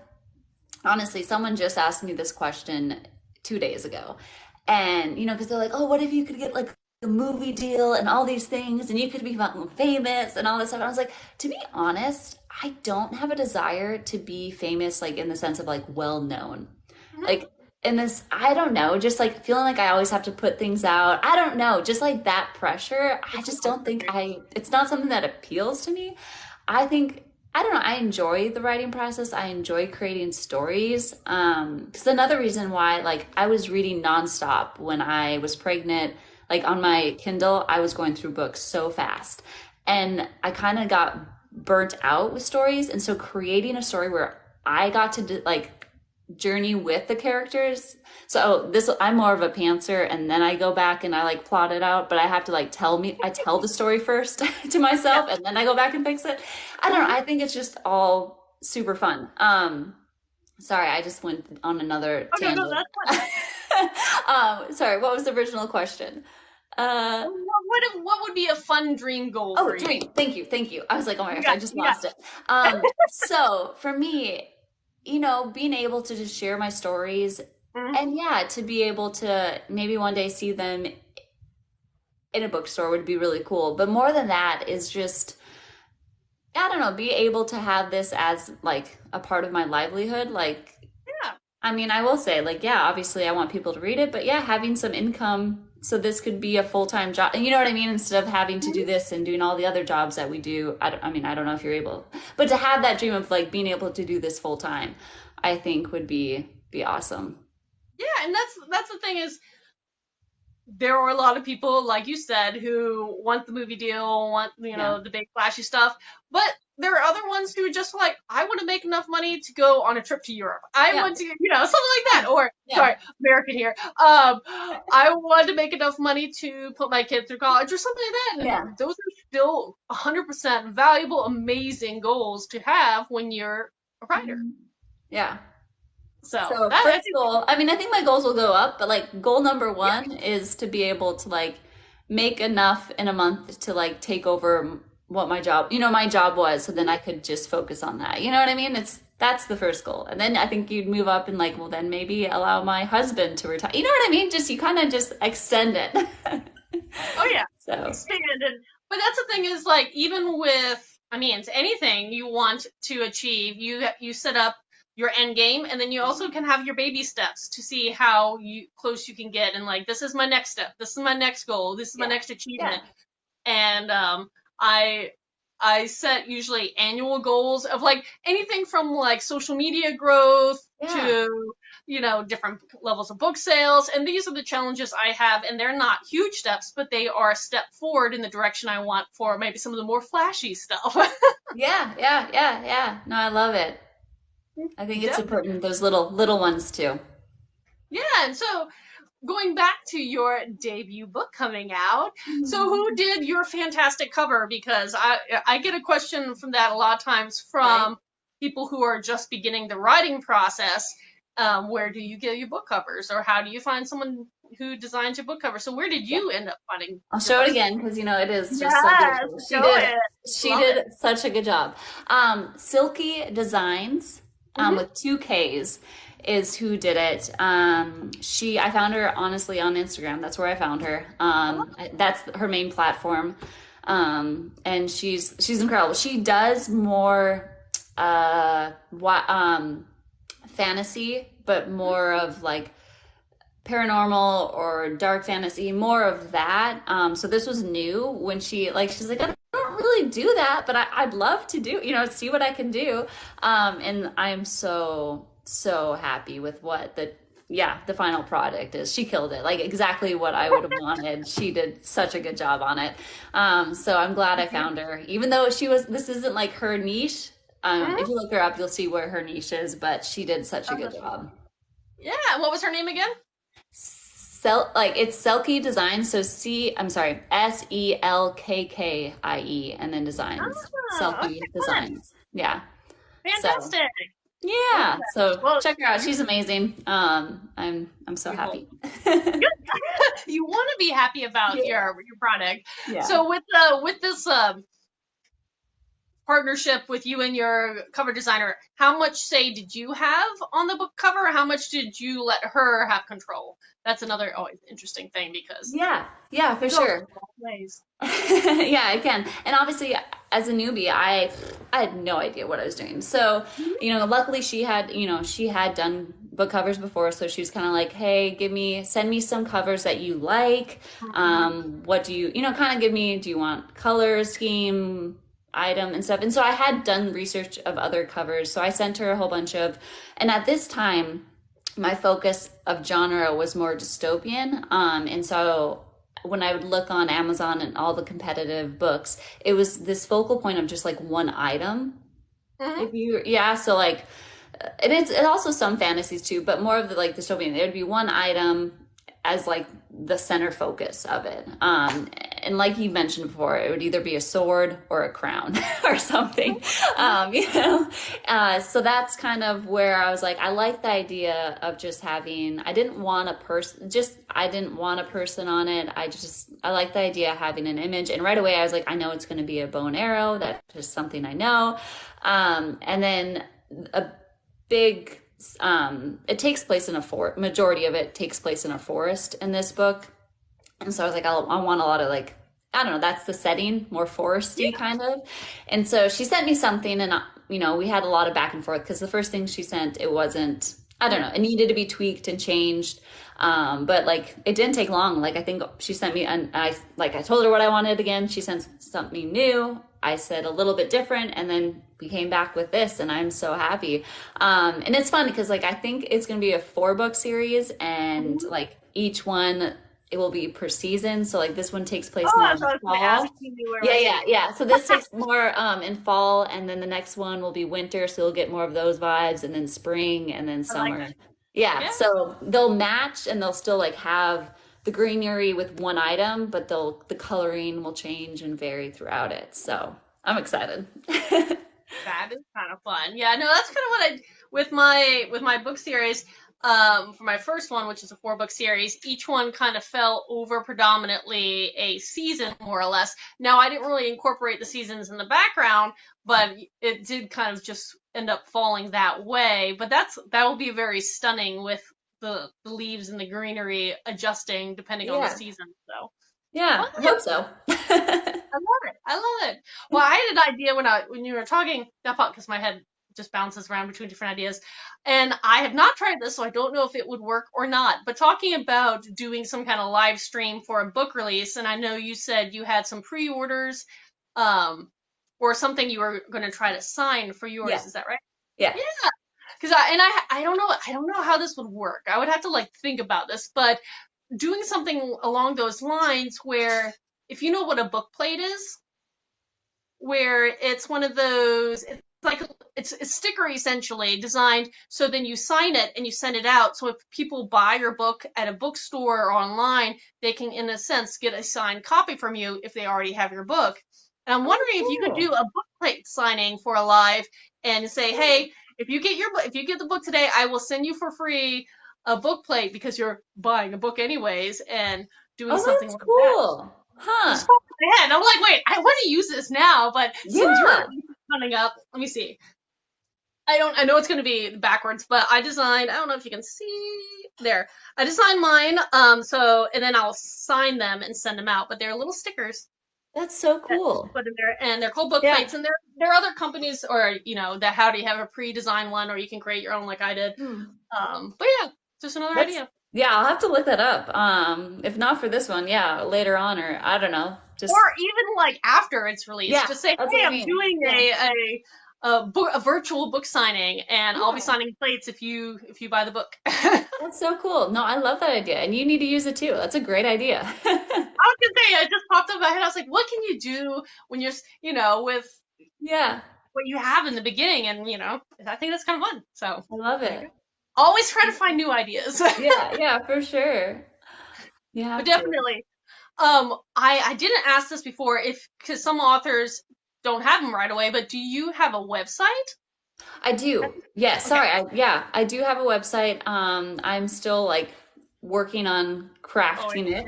honestly, someone just asked me this question 2 days ago, and because they're like, "Oh, what if you could get like a movie deal and all these things, and you could be famous and all this stuff?" And I was like, to be honest, I don't have a desire to be famous, like in the sense of like well known, like in this, I don't know, just like feeling like I always have to put things out. I don't know, just like that pressure. I just don't think it's not something that appeals to me. I think, I don't know, I enjoy the writing process. I enjoy creating stories. Because another reason why, like, I was reading nonstop when I was pregnant, like on my Kindle, I was going through books so fast. And I kind of got burnt out with stories. And so creating a story where I got to like journey with the characters. So I'm more of a pantser, and then I go back and I like plot it out, but I have to like I tell the story first to myself and then I go back and fix it. I don't know. I think it's just all super fun. Sorry, I just went on another Oh no, tangent. that's fun. Sorry, what was the original question? Uh, What would be a fun dream goal oh, for you? dream. Thank you. I was like, oh my You gosh, got, I just you got. lost it. So for me, being able to just share my stories Mhm. and yeah, to be able to maybe one day see them in a bookstore would be really cool. But more than that is just, I don't know, be able to have this as like a part of my livelihood. Like, Yeah. I mean, I will say, like, yeah, obviously I want people to read it, but yeah, having some income so this could be a full-time job. You know what I mean? Instead of having to do Mhm. this and doing all the other jobs that we do. I mean, I don't know if you're able, but to have that dream of like being able to do this full time, I think would be awesome. Yeah, and that's the thing is there are a lot of people, like you said, who want the movie deal, want, Yeah. the big flashy stuff. But there are other ones who are just like, I want to make enough money to go on a trip to Europe. I Yeah. want to, something like that. Or, Yeah. sorry, American here. I want to make enough money to put my kid through college or something like that. Yeah. And those are still 100% valuable, amazing goals to have when you're a writer. Mhm. Yeah. So So that, I first think, goal, I mean, I think my goals will go up, but like goal number one is to be able to like make enough in a month to like take over what my job was. So then I could just focus on that. You know what I mean? That's the first goal. And then I think you'd move up and like, well, then maybe allow my husband to retire. You know what I mean? Just, you kind of just extend it. oh yeah. So Expanded. But that's the thing is like even with I mean it's anything you want to achieve, you set up your end game and then you also can have your baby steps to see how close you can get and like this is my next step, this is my next goal, this is my yeah, next yeah, achievement. And I I set usually annual goals of like anything from like social media growth yeah. to different levels of book sales. And these are the challenges I have, and they're not huge steps, but they are a step forward in the direction I want for maybe some of the more flashy stuff. Yeah. No, I love it. I think it's Definitely. important, those little ones too. Yeah, and so going back to your debut book coming out, so who Mhm. did your fantastic cover? Because I get a question from that a lot of times Right? from people who are just beginning the writing process. Where do you get your book covers, or how do you find someone who designs your book cover? So where did Yeah. you end up finding I'll your show it first? again because it is just so Yes, beautiful. She show did it. she Love it. did such a good job. Silky Designs, Hmm. with two K's is who did it. I found her honestly on Instagram. That's where I found her. I love That's her main platform. And she's incredible. She does more fantasy, but it. more of like paranormal or dark fantasy, more of that. So this was new when she's like, I don't really do that, but I'd love to do, see what I can do. And I'm so happy with what the final product is. She killed it, like exactly what I would have wanted. She did such a good job on it. So I'm glad I found her, even though this isn't like her niche. Mhm. If you look her up, you'll see where her niche is, but she did such a good Uh, job. Yeah, and what was her name again? It's Selkie Design, so I'm sorry, Selkkie and then designs. Ah, okay, Selkie fun. Designs. Yeah. So Fantastic. yeah. Okay. So Well, check her out. you She's amazing. I'm so you happy. you want to be happy about Yeah. your product. Yeah. So with this partnership with you and your cover designer, how much say did you have on the book cover? Or how much did you let her have control? That's another always interesting thing because Yeah, for it goes sure. both ways. Yeah, I can. And obviously, as a newbie, I had no idea what I was doing. So, Mhm. luckily she had done book covers before, so she was kind of like, "Hey, send me some covers that you like. Mhm. What do kind of give me, do you want color scheme, item and stuff?" And so I had done research of other covers, so I sent her a whole bunch and at this time, my focus of genre was more dystopian. And so when I would look on Amazon and all the competitive books, it was this focal point of just like one item. Mhm. So and it's also some fantasies too, but more of the like dystopian. There would be one item as like the center focus of it. And like you mentioned before, it would either be a sword or a crown or something. So that's kind of where I was like, I like the idea of just having, I didn't want a person on it. I like the idea of having an image. And right away I was like, I know it's going to be a bow and arrow. That's just something I know. And then a big, it takes place in a forest. Majority of it takes place in a forest in this book. And so I was like, I want a lot of like, I don't know, that's the setting, more foresty kind of. And so she sent me something, and we had a lot of back and forth, because the first thing she sent, it wasn't, I don't know, it needed to be tweaked and changed. But like, it didn't take long. Like, I think she sent me, and I told her what I wanted again. She sent something new. I said a little bit different, and then we came back with this, and I'm so happy. And it's fun because like, I think it's going to be a 4-book series, and like each one, it will be per season. So like this one takes place more in fall. Yeah. So this takes more in fall, and then the next one will be winter. So you'll get more of those vibes, and then spring, and then summer. Yeah. So they'll match, and they'll still like have the greenery with one item, but the coloring will change and vary throughout it. So I'm excited. That is kind of fun. Yeah, no, that's kind of what I with my book series. For my first one, which is a 4-book series, each one kind of fell over predominantly a season, more or less. Now, I didn't really incorporate the seasons in the background, but it did kind of just end up falling that way. But that will be very stunning with the leaves and the greenery adjusting depending on the season. So yeah, I hope so. I love it. Well, I had an idea when you were talking, because my head just bounces around between different ideas. And I have not tried this, so I don't know if it would work or not. But talking about doing some kind of live stream for a book release, and I know you said you had some pre-orders, or something you were going to try to sign for yours. Yeah. Is that right? Yeah. Yeah. Because I don't know how this would work. I would have to like think about this, but doing something along those lines where, if you know what a book plate is, where it's one of those, it's a sticker essentially designed so then you sign it and you send it out. So if people buy your book at a bookstore or online, they can, in a sense, get a signed copy from you if they already have your book. And I'm wondering if you could do a book plate signing for a live and say, hey, if you get the book today, I will send you for free a book plate because you're buying a book anyways, and doing something like cool. That. Huh. Just popped in my head. I'm like, wait, I want to use this now, but since you're coming up, let me see. I know it's going to be backwards, but I don't know if you can see there. I designed mine, and then I'll sign them and send them out, but they're little stickers. That's so cool. Put in there, and they're called book plates, and there are other companies, or that how do you have a pre-designed one, or you can create your own like I did. But yeah, just another idea. Yeah, I'll have to look that up. If not for this one, later on, or I don't know, or even like after it's released, just say, hey, I'm doing a virtual book signing, and I'll be signing plates if you buy the book. That's so cool. No, I love that idea, and you need to use it too. That's a great idea. I was gonna say, it just popped up in my head. I was like, what can you do when you're, with what you have in the beginning, and I think that's kind of fun. So I love it. Always try to find new ideas. yeah, for sure. Yeah, but definitely. I didn't ask this before, because some authors don't have them right away, but do you have a website? I do. Yes. Okay. Sorry. I do have a website. I'm still like working on crafting it.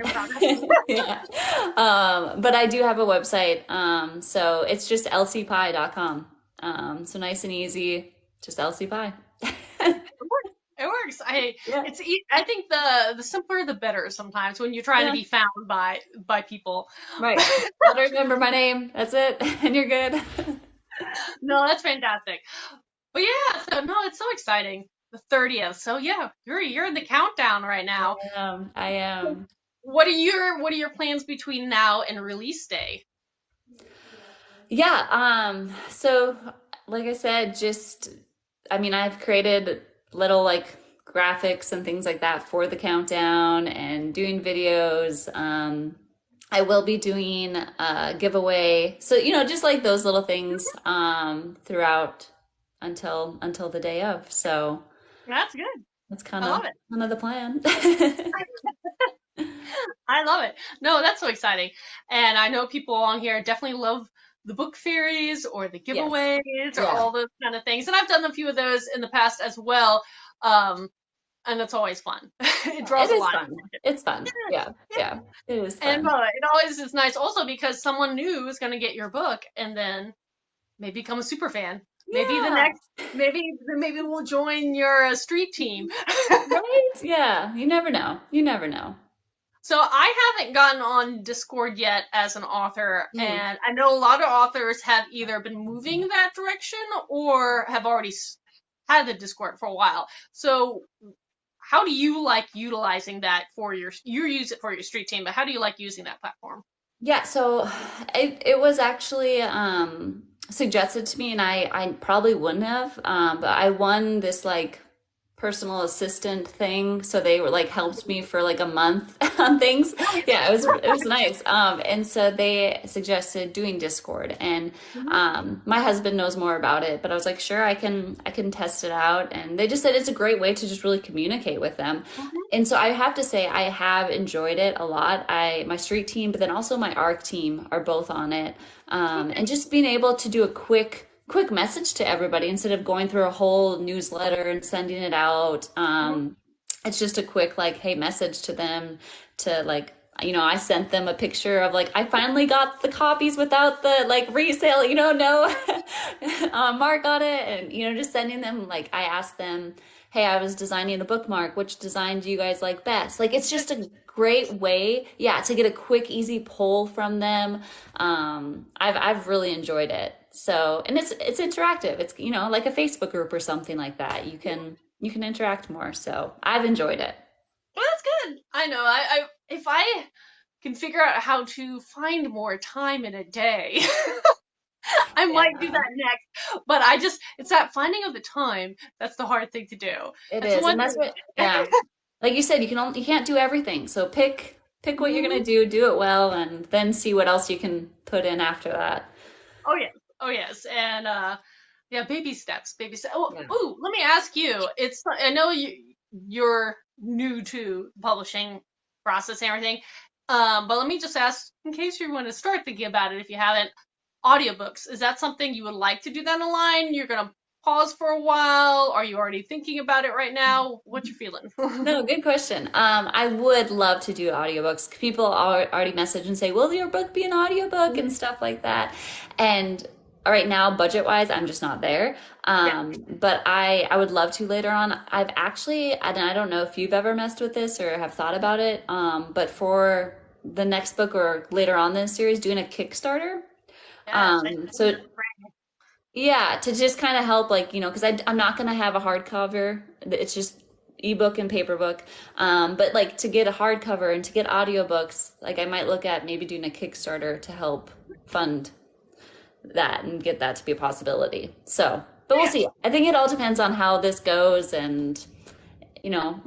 But I do have a website. So it's just lcpye.com. So nice and easy, just lcpye. It works. I think the simpler the better sometimes when you're trying to be found by people. Right. I'll remember my name. That's it. And you're good. No, that's fantastic. But yeah, so no, it's so exciting. The 30th. So yeah, you're in the countdown right now. I am. What are your plans between now and release day? Yeah, so like I said, I've created little like graphics and things like that for the countdown and doing videos. I will be doing a giveaway. So, just like those little things throughout until the day of. So that's good. That's kind of the plan. I love it. No, that's so exciting. And I know people on here definitely love the book fairies or the Yes. giveaways or Yeah. all those kind of things. And I've done a few of those in the past as well. Um, and it's always fun. It It draws a is lot of fun. It's fun. attention. Yeah. Yeah. It is And fun. it always is nice also because someone new is going to get your book and then maybe become a super fan. Maybe the Yeah. next, maybe we'll join your street team. Right? Yeah. You never know. You never know. So I haven't gotten on Discord yet as an author, Mm. and I know a lot of authors have either been moving that direction or have already had the Discord for a while. So how do you like utilizing that for you use it for your street team, but how do you like using that platform? Yeah, so it was actually suggested to me, and I probably wouldn't have, but I won this like personal assistant thing, so they were like helped me for like a month on things. Yeah, it was nice. And so they suggested doing Discord, and Mhm. my husband knows more about it, but I was like, sure, I can test it out, and they just said it's a great way to just really communicate with them. Mhm. And so I have to say I have enjoyed it a lot. My street team, but then also my ARC team are both on it. Okay. And just being able to do a quick message to everybody instead of going through a whole newsletter and sending it out. Mhm. It's just a quick like, hey, message to them to like, I sent them a picture of like I finally got the copies without the like resale, no mark on it, and just sending them like I asked them, hey, I was designing a bookmark. Which design do you guys like best? Like it's just a great way, yeah, to get a quick, easy poll from them. I've really enjoyed it. So, and it's interactive. It's like a Facebook group or something like that. You can interact more. So I've enjoyed it. Well, that's good. I know. I if I can figure out how to find more time in a day, I might do Yeah, that next. But it's that finding of the time that's the hard thing to do. it That's is, and one that's thing. what. Yeah, like you said, you can't do everything. So pick what you're gonna Mhm. do it well, and then see what else you can put in after that. Oh yes, oh yes, and yeah, baby steps, baby steps. Oh, Yeah. ooh, let me ask you. I know you're new to publishing process and everything, but let me just ask in case you want to start thinking about it if you haven't. Audiobooks, is that something you would like to do down the line? You're gonna pause for a while? Are you already thinking about it right now? What you feeling? No, good question. I would love to do audiobooks. People already message and say, "Will your book be an audiobook?" and stuff like that. And right now, budget wise, I'm just not there. Yeah, But I would love to later on. I've actually, and I don't know if you've ever messed with this or have thought about it. But for the next book or later on this series, doing a Kickstarter. yes, So yeah, to just kind of help, like, because I'm not going to have a hardcover. It's just ebook and paperbook. But like to get a hardcover and to get audiobooks, like I might look at maybe doing a Kickstarter to help fund that and get that to be a possibility. So, but we'll yeah. see. I think it all depends on how this goes. And,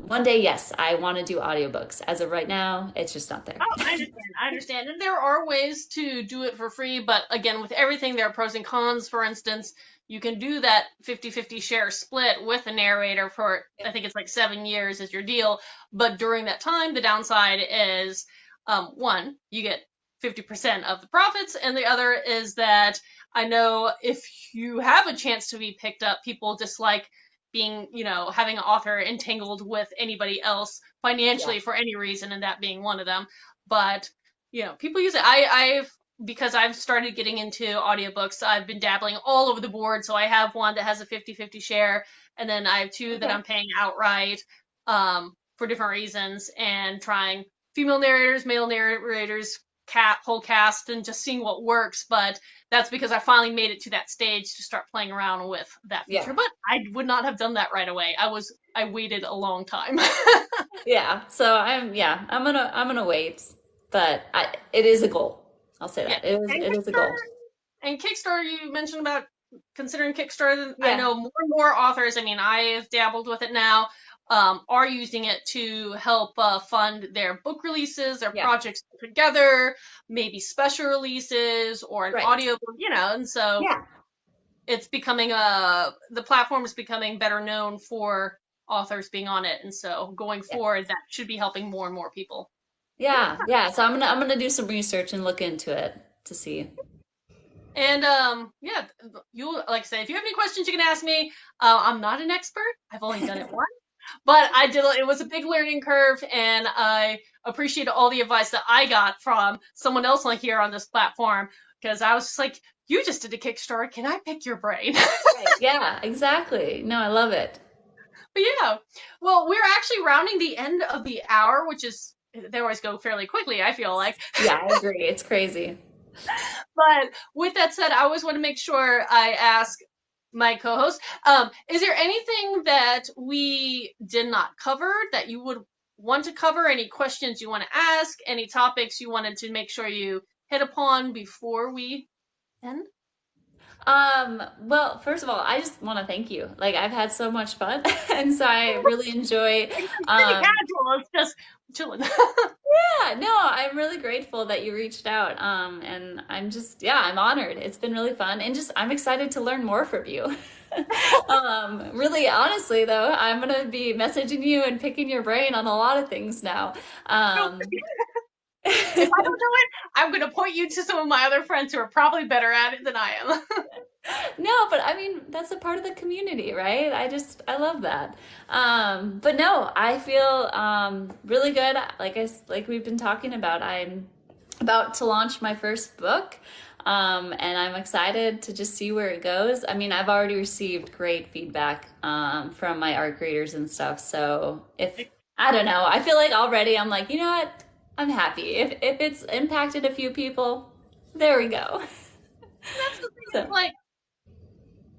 one day, yes, I want to do audiobooks. As of right now, it's just not there. Oh, I understand. I understand. And there are ways to do it for free, but again, with everything, there are pros and cons. For instance, you can do that 50-50 share split with a narrator for, I think it's like 7 years is your deal. But during that time, the downside is one, you get 50% of the profits, and the other is that I know if you have a chance to be picked up, people dislike being, having an author entangled with anybody else Yeah. financially for any reason, and that being one of them. But people use it. I've because I've started getting into audiobooks. I've been dabbling all over the board. So I have one that has a 50-50 share, and then I have two that Okay. I'm paying outright for different reasons, and trying female narrators, male narrators, whole cast, and just seeing what works. But that's because I finally made it to that stage to start playing around with that Yeah. feature. But I would not have done that right away. I waited a long time. Yeah. So I'm gonna wait, but it is a goal. I'll say Yeah. that. It is a goal. And Kickstarter, you mentioned about considering Kickstarter. I Yeah. know more and more authors, I mean, I've dabbled with it now, are using it to help fund their book releases, their Yeah. projects together, maybe special releases or an Right. audiobook, and so Yeah. it's becoming the platform is becoming better known for authors being on it. And so going Yes. forward, that should be helping more and more people. Yeah. So I'm gonna do some research and look into it to see. And yeah, you like I say, if you have any questions, you can ask me. I'm not an expert. I've only done it once, but I did. It was a big learning curve, and I appreciate all the advice that I got from someone else on here on this platform because I was just like, "You just did a Kickstarter. Can I pick your brain?" Right. Yeah, exactly. No, I love it. But yeah, well, we're actually rounding the end of the hour, which is they always go fairly quickly. I feel like. Yeah, I agree. It's crazy. But with that said, I always want to make sure I ask my co-host, is there anything that we did not cover that you would want to cover? Any questions you want to ask? Any topics you wanted to make sure you hit upon before we end? Well, first of all, I just want to thank you. Like I've had so much fun and so I really enjoy It's pretty casual. It's just chilling. yeah, no, I'm really grateful that you reached out. And I'm just yeah, I'm honored. It's been really fun and just I'm excited to learn more from you. Really honestly though, I'm gonna be messaging you and picking your brain on a lot of things now. Um If I don't know it, I'm going to point you to some of my other friends who are probably better at it than I am. No, but I mean, that's a part of the community, right? I love that. But no, I feel really good. Like we've been talking about, I'm about to launch my first book. And I'm excited to just see where it goes. I mean, I've already received great feedback from my art creators and stuff. So if I don't know, I feel like already I'm like, you know what? I'm happy. If it's impacted a few people, there we go. That's the thing. It's So. like,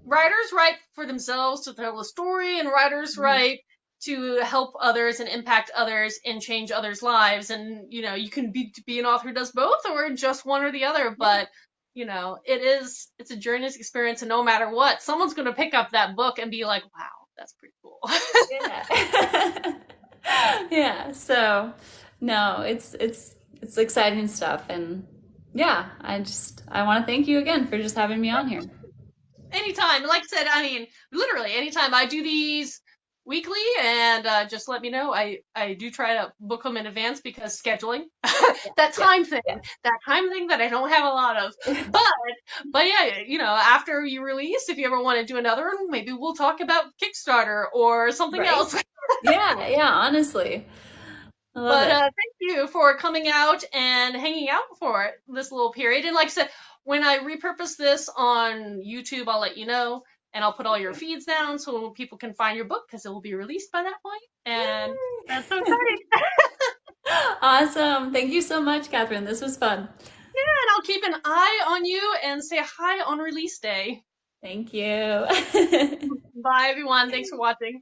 writers write for themselves to tell a story, and writers write to help others and impact others and change others' lives. And you can be an author who does both, or just one or the other. But it's a journey's experience, and no matter what, someone's going to pick up that book and be like, "Wow, that's pretty cool." Yeah. Yeah. So no, it's exciting stuff and yeah, I want to thank you again for just having me on here. Anytime, like I said, I mean, literally anytime I do these weekly, and just let me know. I do try to book them in advance because scheduling, that Yeah. time thing, that time thing that I don't have a lot of. But but yeah, after you release, if you ever want to do another one, maybe we'll talk about Kickstarter or something Right? else. Yeah, honestly. I love But it. thank you for coming out and hanging out for this little period. And like I said, when I repurpose this on YouTube, I'll let you know, and I'll put all your feeds down so people can find your book because it will be released by that point. And that's so exciting. Awesome. Thank you so much, Catherine. This was fun. And I'll keep an eye on you and say hi on release day. Thank you. Bye, everyone. Thanks for watching.